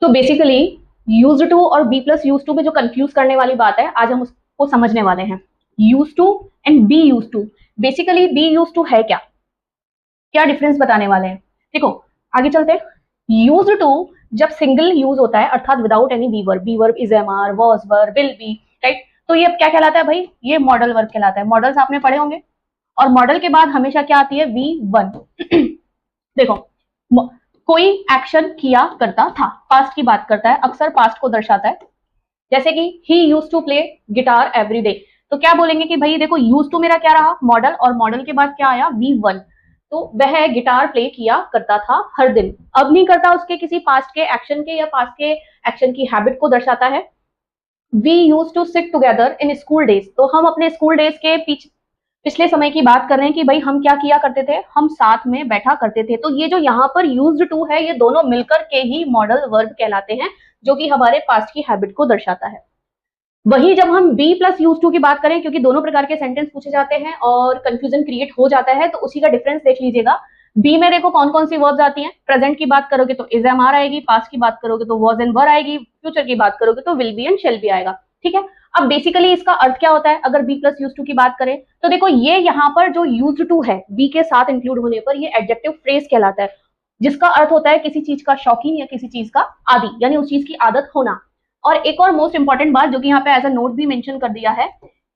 तो basically used to और B plus use to में जो कंफ्यूज करने वाली बात है, आज हम उसको समझने वाले हैं। Use to and be use to. Basically be use to है क्या, क्या डिफरेंस बताने वाले हैं। देखो आगे चलते हैं। यूज टू जब सिंगल यूज होता है अर्थात without any be verb, is am are, was verb, will be, right, तो ये अब क्या कहलाता है भाई, ये मॉडल वर्ब कहलाता है। मॉडल्स आपने पढ़े होंगे, और मॉडल के बाद हमेशा क्या आती है, वी वन। देखो कोई एक्शन किया करता था, पास्ट की बात करता है, अक्सर पास्ट को दर्शाता है। जैसे कि ही use to play guitar every day, तो क्या बोलेंगे कि भाई देखो यूज टू मेरा क्या रहा, मॉडल, और मॉडल के बाद क्या आया, वी वन, तो वह गिटार प्ले किया करता था हर दिन। अब नहीं करता, उसके किसी पास्ट के एक्शन के या पास्ट के एक्शन की हैबिट को दर्शाता है। We use to sit together in school days, तो हम अपने स्कूल डेज के पिछले समय की बात कर रहे हैं कि भाई हम क्या किया करते थे, हम साथ में बैठा करते थे। तो ये जो यहाँ पर यूज्ड टू है, ये दोनों मिलकर के ही मॉडल वर्ब कहलाते हैं, जो कि हमारे पास्ट की हैबिट को दर्शाता है। वही जब हम बी प्लस यूज टू की बात करें, क्योंकि दोनों प्रकार के सेंटेंस पूछे जाते हैं और कंफ्यूजन क्रिएट हो जाता है, तो उसी का डिफरेंस देख लीजिएगा। बी में देखो कौन कौन सी वर्ब्स आती हैं। प्रेजेंट की बात करोगे तो इज एम आर आएगी, पास्ट की बात करोगे तो वॉज एंड वर आएगी, फ्यूचर की बात करोगे तो will be and shall be आएगा। ठीक है, अब बेसिकली इसका अर्थ क्या होता है, अगर बी प्लस यूज टू की बात करें तो देखो ये यहाँ पर जो यूज टू है बी के साथ इंक्लूड होने पर ये एडजेक्टिव फ्रेज कहलाता है, जिसका अर्थ होता है किसी चीज का शौकीन या किसी चीज का आदी, यानी उस चीज की आदत होना। और एक और मोस्ट इंपॉर्टेंट बात जो कि यहाँ पे एज अ नोट भी मेंशन कर दिया है,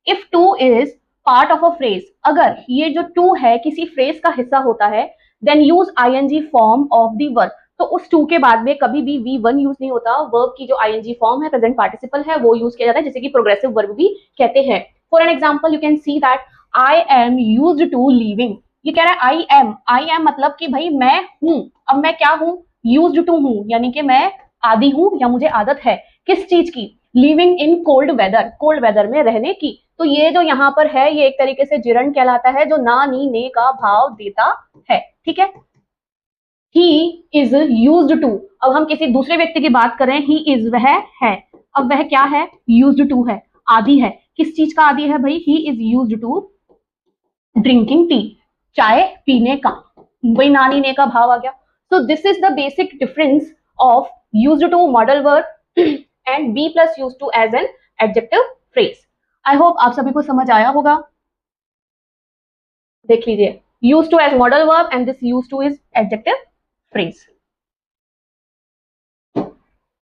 if two is part of a phrase, अगर ये जो टू है किसी फ्रेज का हिस्सा होता है, then use ING form of the verb, तो उस टू के बाद में कभी भी वी वन यूज नहीं होता, वर्ब की जो आईएनजी फॉर्म है, प्रेजेंट पार्टिसिपल है, वो यूज किया जाता है, जिसे कि प्रोग्रेसिव वर्ब भी कहते हैं। For an example you can see that I am used to living, ये कह रहा है आई एम मतलब कि भाई मैं हूं, अब मैं क्या हूं, यूज्ड टू हूं, यानी कि मैं आदी हूं या मुझे आदत है किस चीज की, living in cold weather, cold weather में रहने की। तो ये जो यहाँ पर है ये एक तरीके से जिरंड कहलाता है, जो ना नी ने का भाव देता है। ठीक है, ही इज यूज्ड टू, अब हम किसी दूसरे व्यक्ति की बात करें, ही इज वह है, अब वह क्या है, यूज्ड टू है, आदी है, किस चीज का आदी है भाई, he is used to drinking tea, चाय पीने का, वही नानी ने का भाव आ गया। So this is the basic difference of used to modal verb and be plus used to as an adjective phrase. I hope आप सभी को समझ आया होगा। देख लीजिए, used to as modal verb and this used to is adjective phrase.